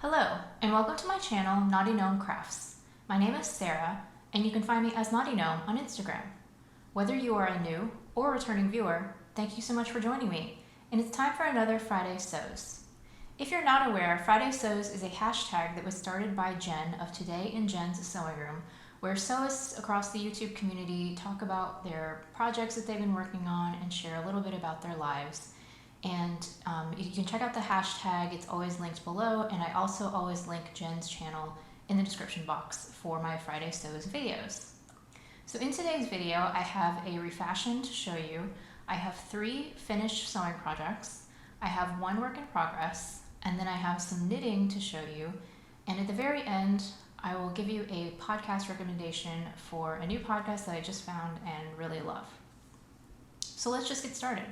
Hello, and welcome to my channel, Knotty Gnome Crafts. My name is Sarah, and you can find me as Knotty Gnome on Instagram. Whether you are a new or returning viewer, thank you so much for joining me, and it's time for another Friday Sews. If you're not aware, Friday Sews is a hashtag that was started by Jen of Today in Jen's Sewing Room, where sewists across the YouTube community talk about their projects that they've been working on and share a little bit about their lives. And you can check out the hashtag, it's always linked below, and I also always link Jen's channel in the description box for my Friday Sews videos. So in today's video, I have a refashion to show you. I have 3 finished sewing projects, I have 1 work in progress, and then I have some knitting to show you. And at the very end, I will give you a podcast recommendation for a new podcast that I just found and really love. So let's just get started.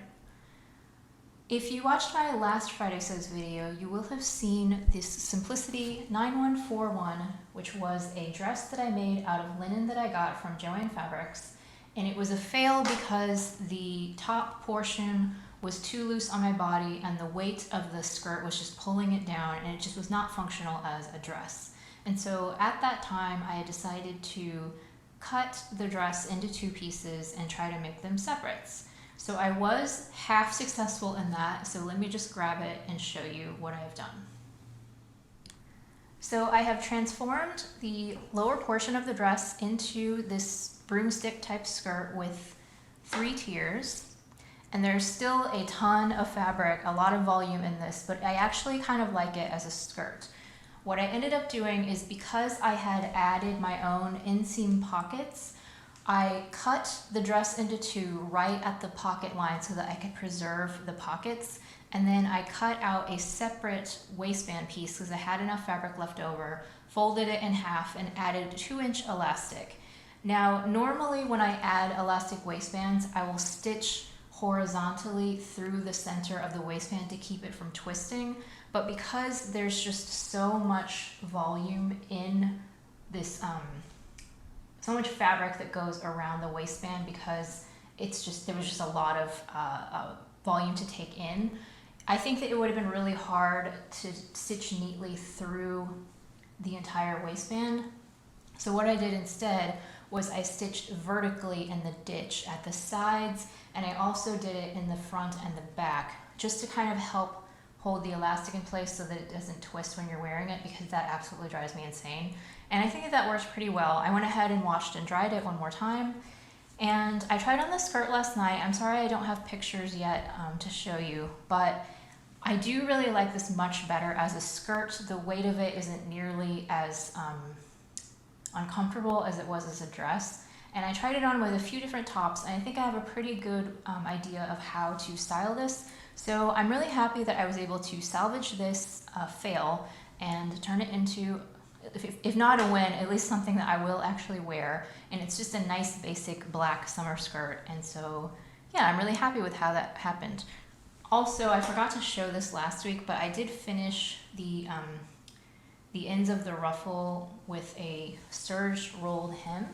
If you watched my last Friday Sews video, you will have seen this Simplicity 9141, which was a dress that I made out of linen that I got from Joann Fabrics. And it was a fail because the top portion was too loose on my body and the weight of the skirt was just pulling it down, and it just was not functional as a dress. And so at that time, I had decided to cut the dress into 2 pieces and try to make them separates. So I was half successful in that, so let me just grab it and show you what I have done. So I have transformed the lower portion of the dress into this broomstick type skirt with 3 tiers, and there's still a ton of fabric, a lot of volume in this, but I actually kind of like it as a skirt. What I ended up doing is, because I had added my own inseam pockets, I cut the dress into 2 right at the pocket line so that I could preserve the pockets, and then I cut out a separate waistband piece because I had enough fabric left over, folded it in half, and added 2-inch elastic. Now, normally when I add elastic waistbands, I will stitch horizontally through the center of the waistband to keep it from twisting, but because there's just so much volume in this so much fabric that goes around the waistband, because there was just a lot of volume to take in, I think that it would have been really hard to stitch neatly through the entire waistband. So what I did instead was I stitched vertically in the ditch at the sides, and I also did it in the front and the back, just to kind of help hold the elastic in place so that it doesn't twist when you're wearing it, because that absolutely drives me insane. And I think that works pretty well. I went ahead and washed and dried it one more time, and I tried on the skirt last night. I'm sorry I don't have pictures yet to show you, but I do really like this much better as a skirt. The weight of it isn't nearly as uncomfortable as it was as a dress. And I tried it on with a few different tops, and I think I have a pretty good idea of how to style this. So I'm really happy that I was able to salvage this fail and turn it into, if not a win, at least something that I will actually wear. And it's just a nice basic black summer skirt. And so yeah, I'm really happy with how that happened. Also, I forgot to show this last week, but I did finish the ends of the ruffle with a serge rolled hem,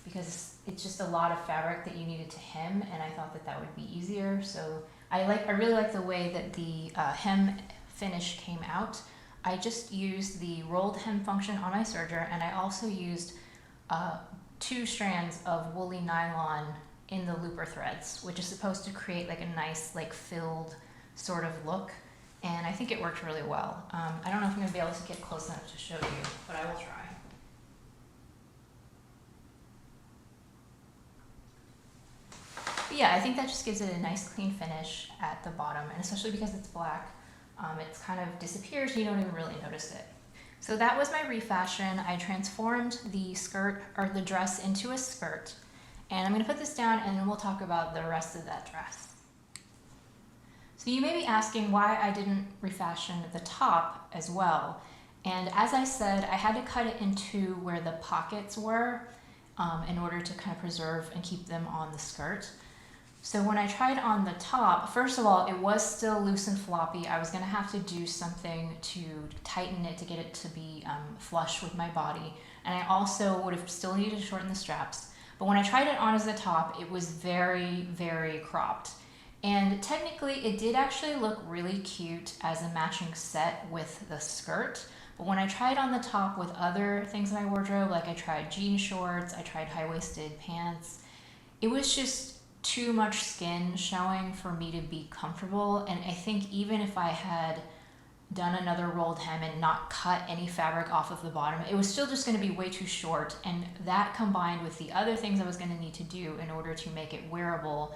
because it's just a lot of fabric that you needed to hem, and I thought that would be easier. So I really like the way that the hem finish came out. I just used the rolled hem function on my serger, and I also used 2 strands of woolly nylon in the looper threads, which is supposed to create like a nice, like filled sort of look. And I think it worked really well. I don't know if I'm going to be able to get close enough to show you, but I will try. But yeah, I think that just gives it a nice clean finish at the bottom, and especially because it's black, it kind of disappears, you don't even really notice it. So that was my refashion. I transformed the skirt, or the dress, into a skirt, and I'm going to put this down and then we'll talk about the rest of that dress. So you may be asking why I didn't refashion the top as well. And as I said, I had to cut it into where the pockets were in order to kind of preserve and keep them on the skirt. So when I tried on the top, first of all, it was still loose and floppy. I was going to have to do something to tighten it to get it to be flush with my body. And I also would have still needed to shorten the straps. But when I tried it on as the top, it was very, very cropped. And technically it did actually look really cute as a matching set with the skirt. But when I tried on the top with other things in my wardrobe, like I tried jean shorts, I tried high-waisted pants, it was just too much skin showing for me to be comfortable. And I think even if I had done another rolled hem and not cut any fabric off of the bottom, it was still just going to be way too short. And that combined with the other things I was going to need to do in order to make it wearable,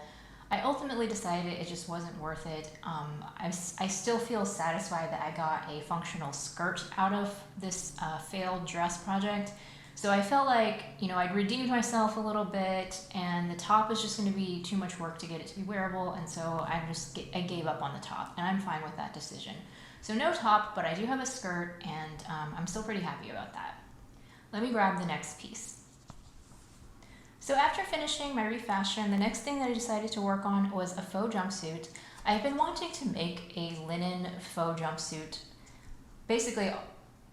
I ultimately decided it just wasn't worth it. I still feel satisfied that I got a functional skirt out of this failed dress project. So I felt like, you know, I'd redeemed myself a little bit, and the top is just going to be too much work to get it to be wearable, and so I gave up on the top, and I'm fine with that decision. So no top, but I do have a skirt, and I'm still pretty happy about that. Let me grab the next piece. So after finishing my refashion, the next thing that I decided to work on was a faux jumpsuit. I've been wanting to make a linen faux jumpsuit. Basically,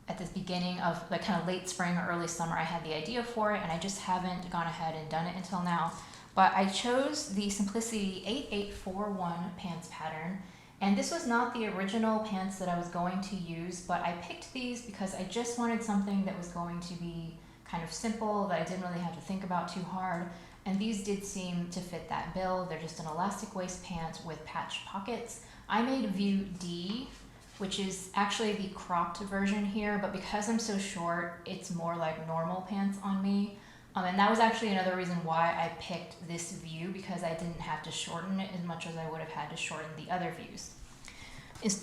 at the beginning of like kind of late spring or early summer, I had the idea for it, and I just haven't gone ahead and done it until now. But I chose the Simplicity 8841 pants pattern, and this was not the original pants that I was going to use, but I picked these because I just wanted something that was going to be kind of simple, that I didn't really have to think about too hard, and these did seem to fit that bill. They're just an elastic waist pant with patched pockets. I made view D, which is actually the cropped version here, but because I'm so short, it's more like normal pants on me. And that was actually another reason why I picked this view, because I didn't have to shorten it as much as I would have had to shorten the other views.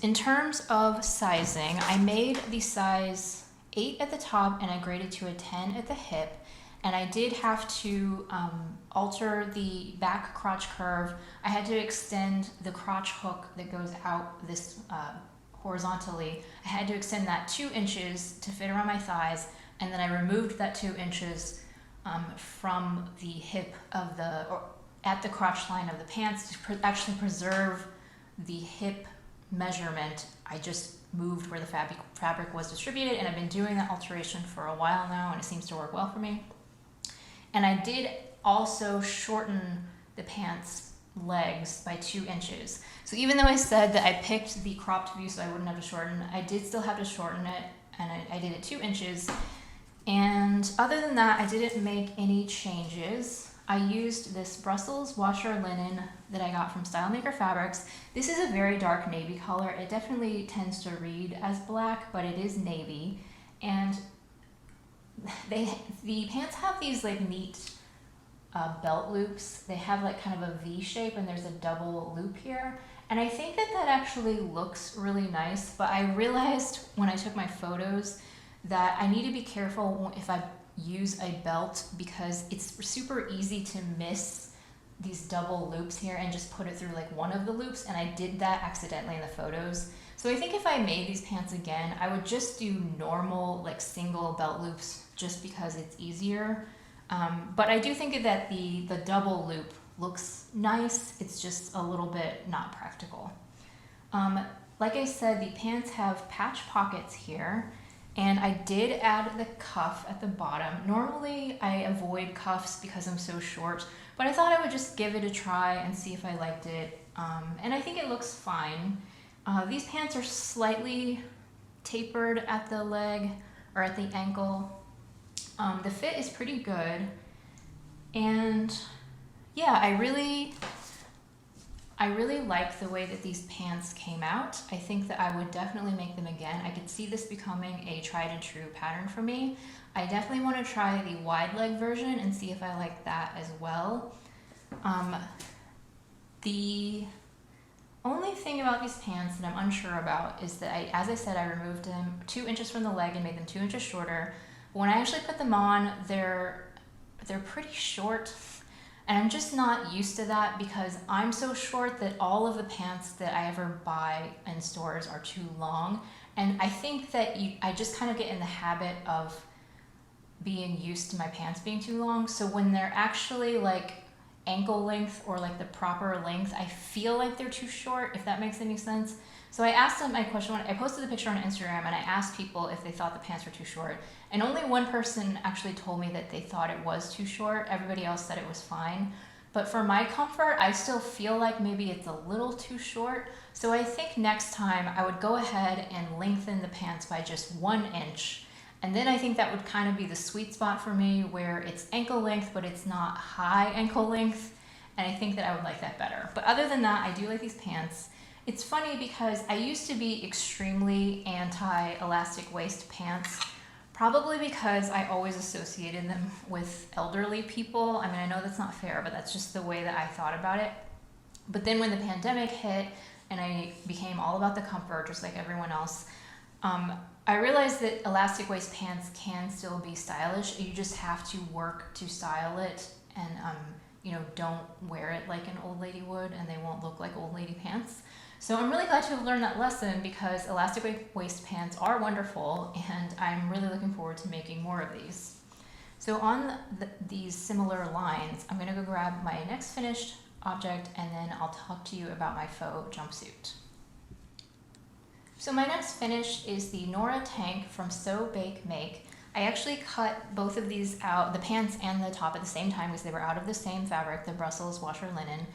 In terms of sizing, I made the size 8 at the top and I graded to a 10 at the hip. And I did have to alter the back crotch curve. I had to extend the crotch hook that goes out this horizontally. I had to extend that 2 inches to fit around my thighs, and then I removed that 2 inches from the hip of or at the crotch line of the pants to actually preserve the hip measurement. I just moved where the fabric was distributed, and I've been doing that alteration for a while now, and it seems to work well for me. And I did also shorten the pants legs by 2 inches. So even though I said that I picked the cropped view so I wouldn't have to shorten, I did still have to shorten it, and I did it 2 inches. And other than that, I didn't make any changes. I used this Brussels washer linen that I got from Stylemaker Fabrics. This is a very dark navy color. It definitely tends to read as black, but it is navy. And the pants have these like neat belt loops. They have like kind of a V shape, and there's a double loop here. And I think that actually looks really nice, but I realized when I took my photos that I need to be careful if I use a belt, because it's super easy to miss these double loops here and just put it through like one of the loops, and I did that accidentally in the photos. So I think if I made these pants again, I would just do normal like single belt loops just because it's easier. But I do think that the double loop looks nice. It's just a little bit not practical. Like I said, the pants have patch pockets here, and I did add the cuff at the bottom. Normally I avoid cuffs because I'm so short, but I thought I would just give it a try and see if I liked it. And I think it looks fine. These pants are slightly tapered at the leg or at the ankle. The fit is pretty good, and yeah, I really like the way that these pants came out. I think that I would definitely make them again. I could see this becoming a tried and true pattern for me. I definitely want to try the wide leg version and see if I like that as well. The only thing about these pants that I'm unsure about is that as I said, I removed them 2 inches from the leg and made them 2 inches shorter. But when I actually put them on, they're pretty short. And I'm just not used to that because I'm so short that all of the pants that I ever buy in stores are too long. And I think that I just kind of get in the habit of being used to my pants being too long. So when they're actually like ankle length or like the proper length, I feel like they're too short, if that makes any sense. So I asked them my question, I posted the picture on Instagram, and I asked people if they thought the pants were too short. And only one person actually told me that they thought it was too short. Everybody else said it was fine. But for my comfort, I still feel like maybe it's a little too short. So I think next time I would go ahead and lengthen the pants by just 1 inch. And then I think that would kind of be the sweet spot for me, where it's ankle length, but it's not high ankle length. And I think that I would like that better. But other than that, I do like these pants. It's funny because I used to be extremely anti-elastic waist pants, probably because I always associated them with elderly people. I mean, I know that's not fair, but that's just the way that I thought about it. But then when the pandemic hit and I became all about the comfort, just like everyone else, I realized that elastic waist pants can still be stylish. You just have to work to style it, and you know, don't wear it like an old lady would, and they won't look like old lady pants. So I'm really glad to have learned that lesson, because elastic waist pants are wonderful, and I'm really looking forward to making more of these. So on these similar lines, I'm going to go grab my next finished object, and then I'll talk to you about my faux jumpsuit. So my next finish is the Nora Tank from Sewbakemake. I actually cut both of these out, the pants and the top, at the same time, because they were out of the same fabric, the Brussels washer linen.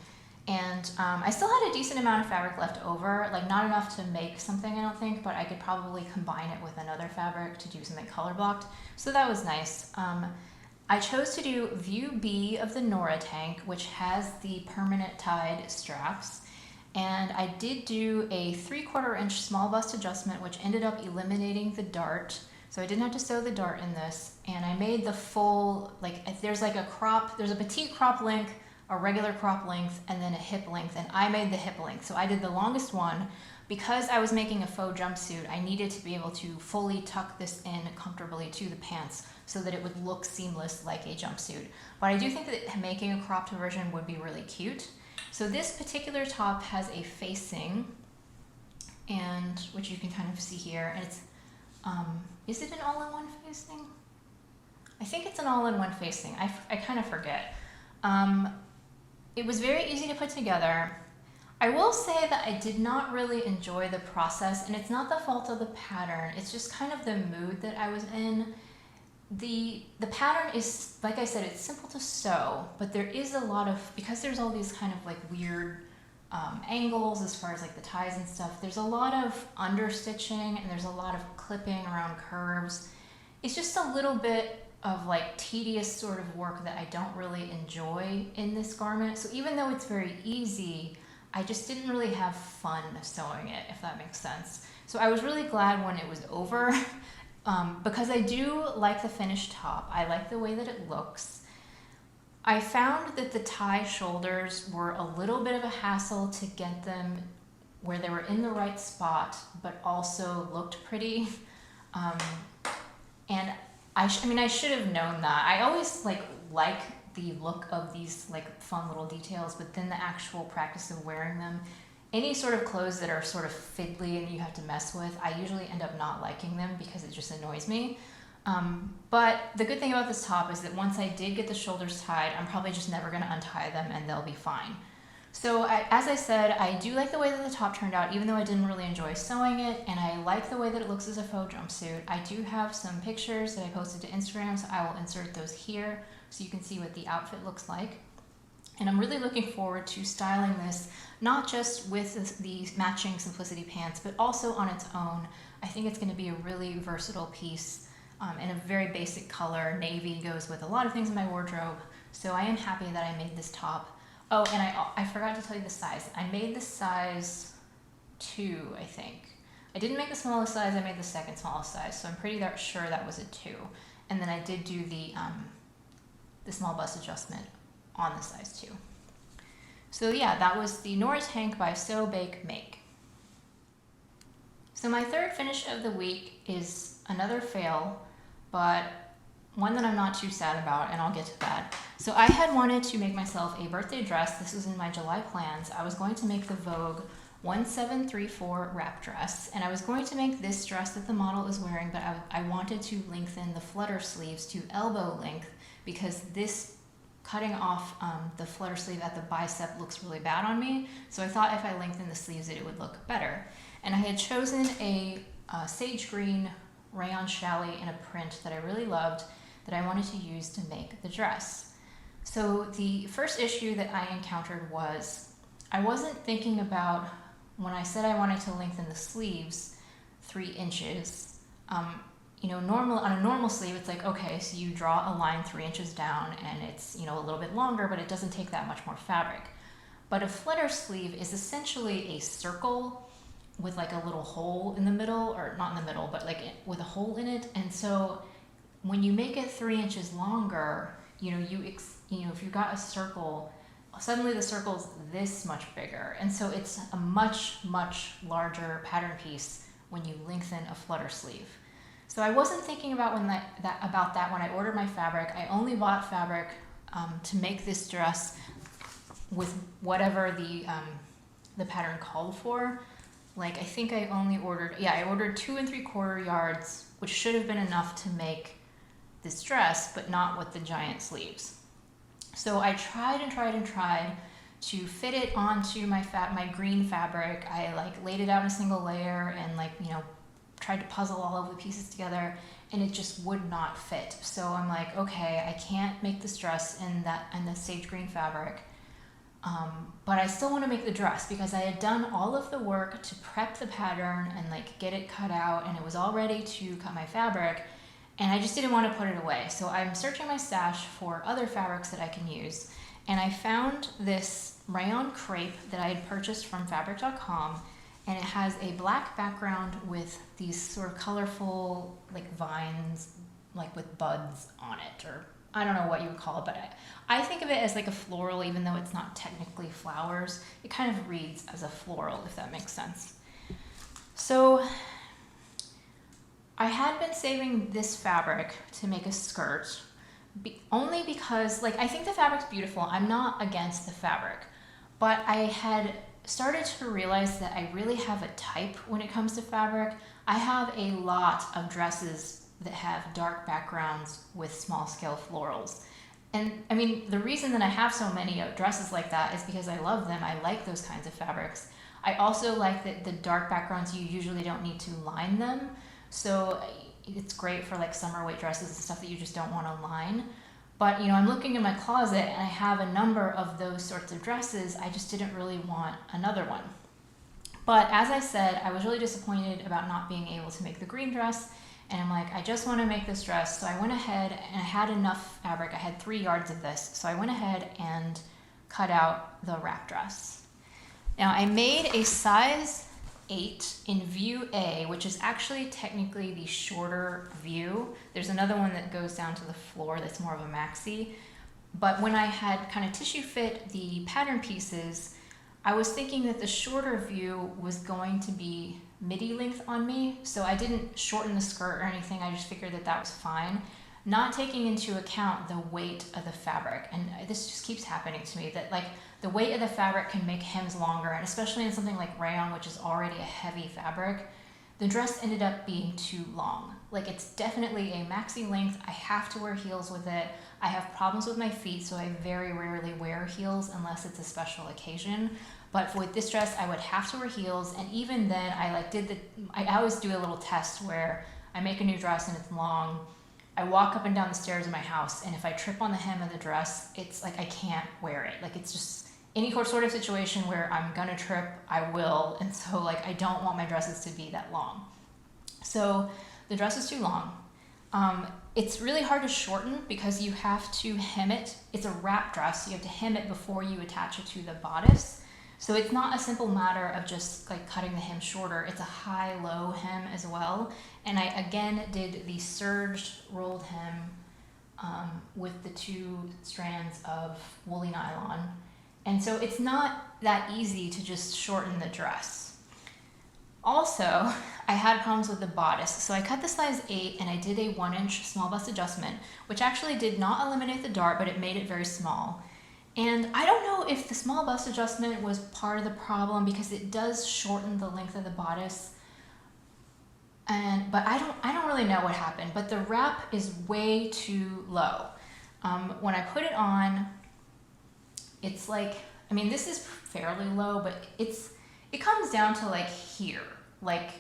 And I still had a decent amount of fabric left over, like not enough to make something, I don't think, but I could probably combine it with another fabric to do something color blocked. So that was nice. I chose to do view B of the Nora Tank, which has the permanent tied straps. And I did do a 3/4 inch small bust adjustment, which ended up eliminating the dart. So I didn't have to sew the dart in this. And I made the full, like, if there's like a crop, there's a petite crop length, a regular crop length, and then a hip length, and I made the hip length. So I did the longest one. Because I was making a faux jumpsuit, I needed to be able to fully tuck this in comfortably to the pants so that it would look seamless like a jumpsuit. But I do think that making a cropped version would be really cute. So this particular top has a facing, and which you can kind of see here, and it's, is it an all-in-one facing? I think it's an all-in-one facing. I kind of forget. It was very easy to put together. I will say that I did not really enjoy the process, and it's not the fault of the pattern. It's just kind of the mood that I was in. The pattern is, like I said, it's simple to sew, but there is a lot of, because there's all these kind of like weird angles as far as like the ties and stuff, there's a lot of understitching and there's a lot of clipping around curves. It's just a little bit of like tedious sort of work that I don't really enjoy in this garment. So even though it's very easy, I just didn't really have fun sewing it, if that makes sense. So I was really glad when it was over, because I do like the finished top. I like the way that it looks. I found that the tie shoulders were a little bit of a hassle to get them where they were in the right spot, but also looked pretty. And I mean, I should have known that. I always like the look of these like fun little details, but then the actual practice of wearing them, any sort of clothes that are sort of fiddly and you have to mess with, I usually end up not liking them because it just annoys me. But the good thing about this top is that once I did get the shoulders tied, I'm probably just never going to untie them and they'll be fine. So as I said, I do like the way that the top turned out, even though I didn't really enjoy sewing it, and I like the way that it looks as a faux jumpsuit. I do have some pictures that I posted to Instagram, so I will insert those here so you can see what the outfit looks like. And I'm really looking forward to styling this, not just with the matching Simplicity pants, but also on its own. I think it's going to be a really versatile piece in a very basic color. Navy goes with a lot of things in my wardrobe, so I am happy that I made this top. Oh, and I forgot to tell you the size. I made the size 2, I think. I didn't make the smallest size, I made the second smallest size, so I'm pretty sure that was a 2. And then I did do the small bust adjustment on the size 2. So yeah, that was the Nora Tank by Sewbakemake. So my third finish of the week is another fail, but one that I'm not too sad about, and I'll get to that. So I had wanted to make myself a birthday dress. This was in my July plans. I was going to make the Vogue 1734 wrap dress, and I was going to make this dress that the model is wearing, but I wanted to lengthen the flutter sleeves to elbow length because this cutting off the flutter sleeve at the bicep looks really bad on me. So I thought if I lengthened the sleeves it would look better. And I had chosen a sage green rayon challis in a print that I really loved that I wanted to use to make the dress. So the first issue that I encountered was I wasn't thinking about when I said I wanted to lengthen the sleeves 3 inches. You know, on a normal sleeve, it's like, okay, so you draw a line 3 inches down and it's, you know, a little bit longer, but it doesn't take that much more fabric. But a flutter sleeve is essentially a circle with like a little hole in the middle, or not in the middle, but like with a hole in it. And so when you make it 3 inches longer, you know, if you got a circle, suddenly the circle's this much bigger. And so it's a much, much larger pattern piece when you lengthen a flutter sleeve. So I wasn't thinking about about that when I ordered my fabric. I only bought fabric to make this dress with whatever the pattern called for. Like, I think I only ordered, I ordered 2 3/4 yards, which should have been enough to make this dress, but not with the giant sleeves. So I tried and tried and tried to fit it onto my green fabric. I like laid it out in a single layer and like, you know, tried to puzzle all of the pieces together, and it just would not fit. So I'm like, okay, I can't make this dress in the sage green fabric. But I still want to make the dress because I had done all of the work to prep the pattern and like get it cut out, and it was all ready to cut my fabric, and I just didn't want to put it away. So I'm searching my stash for other fabrics that I can use, and I found this rayon crepe that I had purchased from fabric.com, and it has a black background with these sort of colorful like vines, like with buds on it, or I don't know what you would call it, but I think of it as like a floral, even though it's not technically flowers. It kind of reads as a floral, if that makes sense. So I had been saving this fabric to make a skirt, only because, like, I think the fabric's beautiful. I'm not against the fabric, but I had started to realize that I really have a type when it comes to fabric. I have a lot of dresses that have dark backgrounds with small scale florals. And I mean, the reason that I have so many dresses like that is because I love them. I like those kinds of fabrics. I also like that the dark backgrounds, you usually don't need to line them. So it's great for like summer weight dresses and stuff that you just don't want to line. But, you know, I'm looking in my closet and I have a number of those sorts of dresses. I just didn't really want another one. But as I said, I was really disappointed about not being able to make the green dress. And I'm like, I just want to make this dress. So I went ahead and I had enough fabric. I had 3 yards of this. So I went ahead and cut out the wrap dress. Now I made a size 8 in view A, which is actually technically the shorter view. There's another one that goes down to the floor that's more of a maxi. But when I had kind of tissue fit the pattern pieces, I was thinking that the shorter view was going to be midi length on me. So I didn't shorten the skirt or anything. I just figured that that was fine, not taking into account the weight of the fabric. And this just keeps happening to me, that like the weight of the fabric can make hems longer, and especially in something like rayon, which is already a heavy fabric, the dress ended up being too long. Like, it's definitely a maxi length. I have to wear heels with it. I have problems with my feet, so I very rarely wear heels unless it's a special occasion. But with this dress, I would have to wear heels, and even then, I always do a little test where I make a new dress and it's long. I walk up and down the stairs in my house, and if I trip on the hem of the dress, it's like I can't wear it. Like, it's just any sort of situation where I'm gonna trip, I will. And so like, I don't want my dresses to be that long. So the dress is too long. It's really hard to shorten because you have to hem it. It's a wrap dress, so you have to hem it before you attach it to the bodice. So it's not a simple matter of just like cutting the hem shorter. It's a high-low hem as well. And I again did the serged rolled hem with the 2 strands of woolly nylon. And so it's not that easy to just shorten the dress. Also, I had problems with the bodice. So I cut the size 8 and I did a 1-inch small bust adjustment, which actually did not eliminate the dart, but it made it very small. And I don't know if the small bust adjustment was part of the problem, because it does shorten the length of the bodice. But I don't really know what happened, but the wrap is way too low. When I put it on, it's like, I mean, this is fairly low, but it comes down to like here, like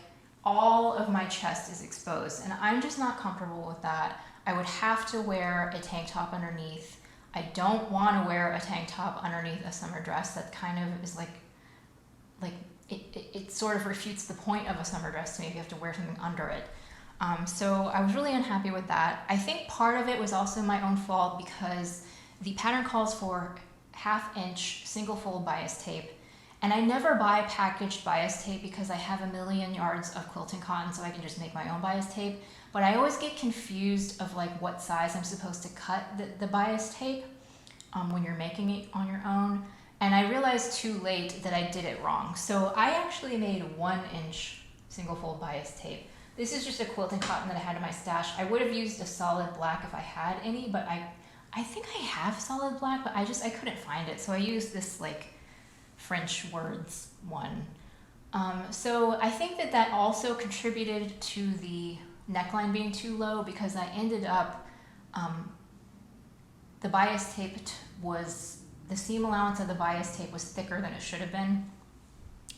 all of my chest is exposed, and I'm just not comfortable with that. I would have to wear a tank top underneath. I don't want to wear a tank top underneath a summer dress that kind of is like it sort of refutes the point of a summer dress to me if you have to wear something under it. So I was really unhappy with that. I think part of it was also my own fault because the pattern calls for 1/2 inch single fold bias tape, and I never buy packaged bias tape because I have a million yards of quilting cotton, so I can just make my own bias tape. But I always get confused of like what size I'm supposed to cut the bias tape when you're making it on your own. And I realized too late that I did it wrong. So I actually made 1 inch single fold bias tape. This is just a quilting cotton that I had in my stash. I would have used a solid black if I had any, but I think I have solid black, but I couldn't find it. So I used this like French words one. So I think that also contributed to the neckline being too low because I ended up, the bias tape the seam allowance of the bias tape was thicker than it should have been,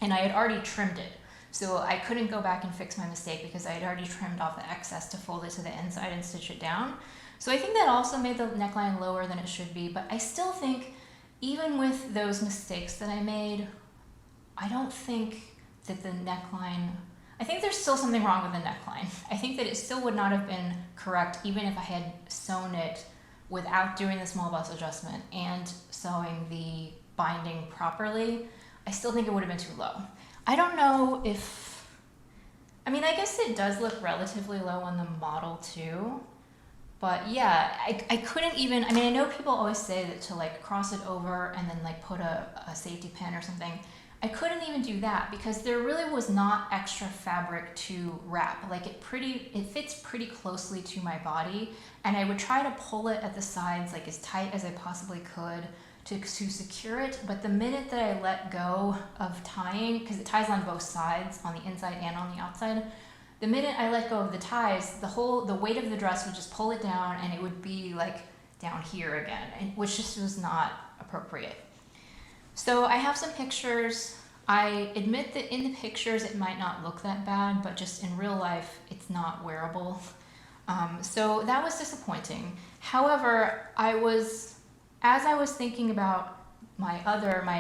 and I had already trimmed it. So I couldn't go back and fix my mistake because I had already trimmed off the excess to fold it to the inside and stitch it down. So I think that also made the neckline lower than it should be, but I still think even with those mistakes that I made, I don't think that the neckline, I think there's still something wrong with the neckline. I think that it still would not have been correct even if I had sewn it without doing the small bust adjustment and sewing the binding properly. I still think it would have been too low. I don't know if, I mean, I guess it does look relatively low on the model too, but yeah, I couldn't even, I mean, I know people always say that to like cross it over and then like put a safety pin or something. I couldn't even do that because there really was not extra fabric to wrap. Like it fits pretty closely to my body, and I would try to pull it at the sides like as tight as I possibly could to secure it. But the minute that I let go of tying, because it ties on both sides, on the inside and on the outside, the minute I let go of the ties, the weight of the dress would just pull it down and it would be like down here again, which just was not appropriate. So I have some pictures. I admit that in the pictures it might not look that bad, but just in real life it's not wearable. So that was disappointing. However, as I was thinking about my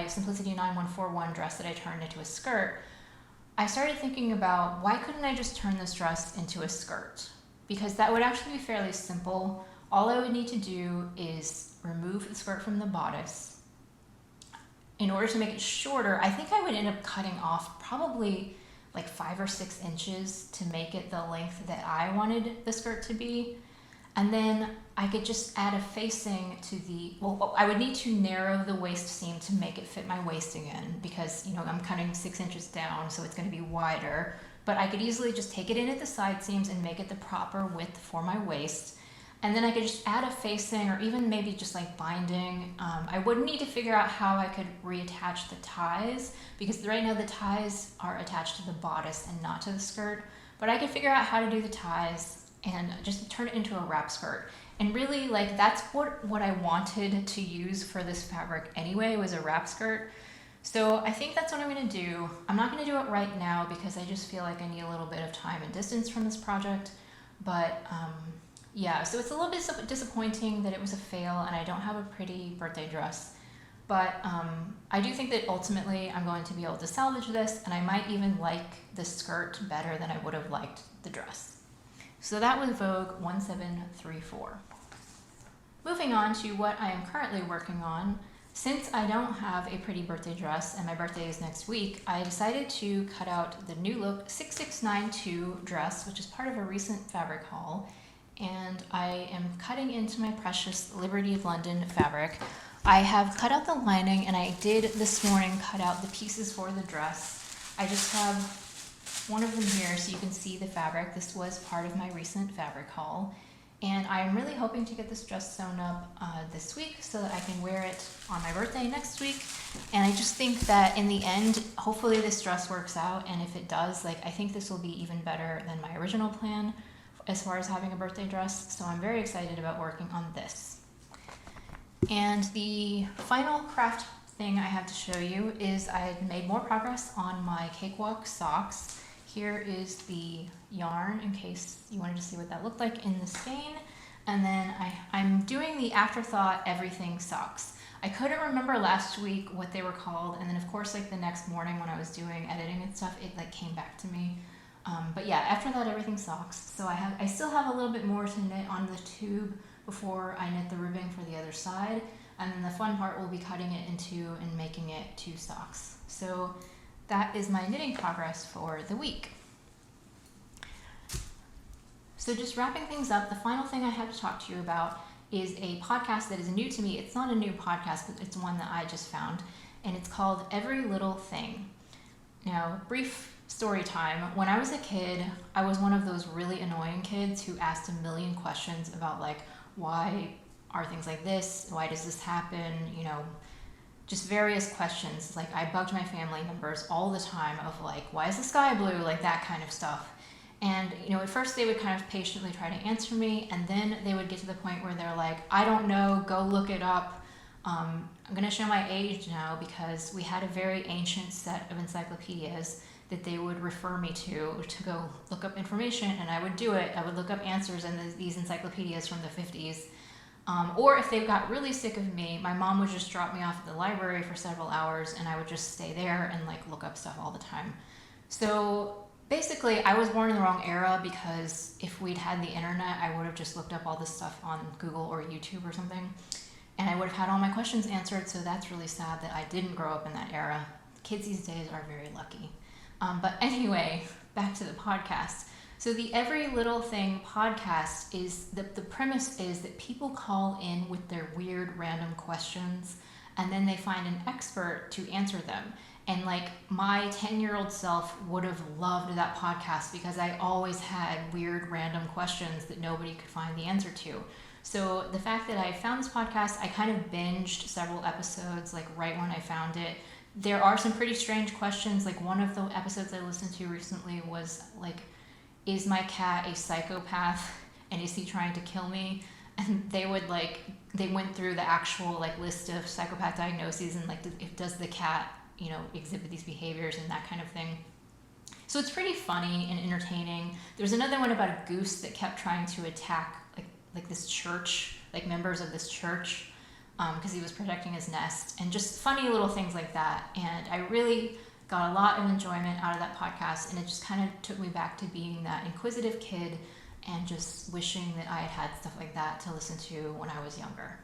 Simplicity 9141 dress that I turned into a skirt, I started thinking about why couldn't I just turn this dress into a skirt? Because that would actually be fairly simple. All I would need to do is remove the skirt from the bodice. In order to make it shorter, I think I would end up cutting off probably like 5 or 6 inches to make it the length that I wanted the skirt to be. And then I could just add a facing to I would need to narrow the waist seam to make it fit my waist again because, you know, I'm cutting 6 inches down, so it's going to be wider. But I could easily just take it in at the side seams and make it the proper width for my waist. And then I could just add a facing or even maybe just like binding. I would need to figure out how I could reattach the ties because right now the ties are attached to the bodice and not to the skirt. But I could figure out how to do the ties and just turn it into a wrap skirt. And really, like, that's what I wanted to use for this fabric anyway, was a wrap skirt. So I think that's what I'm going to do. I'm not going to do it right now because I just feel like I need a little bit of time and distance from this project. But yeah, so it's a little bit disappointing that it was a fail and I don't have a pretty birthday dress. But I do think that ultimately I'm going to be able to salvage this, and I might even like the skirt better than I would have liked the dress. So that was Vogue 1734. Moving on to what I am currently working on. Since I don't have a pretty birthday dress and my birthday is next week, I decided to cut out the New Look 6692 dress, which is part of a recent fabric haul. And I am cutting into my precious Liberty of London fabric. I have cut out the lining, and I did this morning cut out the pieces for the dress. I just have one of them here so you can see the fabric. This was part of my recent fabric haul. And I'm really hoping to get this dress sewn up this week so that I can wear it on my birthday next week. And I just think that in the end, hopefully this dress works out. And if it does, like, I think this will be even better than my original plan as far as having a birthday dress. So I'm very excited about working on this. And the final craft thing I have to show you is I had made more progress on my Cakewalk Socks. Here is the yarn in case you wanted to see what that looked like in the skein. And then I'm doing the Afterthought Everything Socks. I couldn't remember last week what they were called, and then of course like the next morning when I was doing editing and stuff, it like came back to me. But yeah, Afterthought Everything Socks. So I still have a little bit more to knit on the tube before I knit the ribbing for the other side, and then the fun part will be cutting it in two and making it 2 socks. So that is my knitting progress for the week. So just wrapping things up, the final thing I have to talk to you about is a podcast that is new to me. It's not a new podcast, but it's one that I just found, and it's called Every Little Thing. Now, brief story time. When I was a kid, I was one of those really annoying kids who asked a million questions about like, why are things like this? Why does this happen? You know, just various questions. Like I bugged my family members all the time of like, why is the sky blue? Like that kind of stuff. And, you know, at first they would kind of patiently try to answer me, and then they would get to the point where they're like, I don't know, go look it up. I'm going to show my age now because we had a very ancient set of encyclopedias that they would refer me to go look up information, and I would do it. I would look up answers in these encyclopedias from the 50s. Or if they got really sick of me, my mom would just drop me off at the library for several hours, and I would just stay there and like look up stuff all the time. So basically, I was born in the wrong era because if we'd had the internet, I would have just looked up all this stuff on Google or YouTube or something, and I would have had all my questions answered, so that's really sad that I didn't grow up in that era. Kids these days are very lucky. But anyway, back to the podcast. So the Every Little Thing podcast is, the premise is that people call in with their weird random questions, and then they find an expert to answer them. And like my 10-year-old self would have loved that podcast because I always had weird random questions that nobody could find the answer to. So the fact that I found this podcast, I kind of binged several episodes like right when I found it. There are some pretty strange questions. Like one of the episodes I listened to recently was like, is my cat a psychopath and is he trying to kill me? And they went through the actual like list of psychopath diagnoses and like, does the cat, you know, exhibit these behaviors and that kind of thing. So it's pretty funny and entertaining. There's another one about a goose that kept trying to attack like this church, like members of this church, because he was protecting his nest, and just funny little things like that. And I really got a lot of enjoyment out of that podcast, and it just kind of took me back to being that inquisitive kid and just wishing that I had had stuff like that to listen to when I was younger.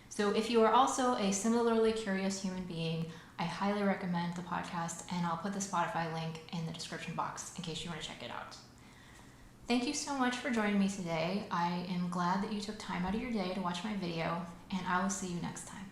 So if you are also a similarly curious human being, I highly recommend the podcast, and I'll put the Spotify link in the description box in case you want to check it out. Thank you so much for joining me today. I am glad that you took time out of your day to watch my video, and I will see you next time.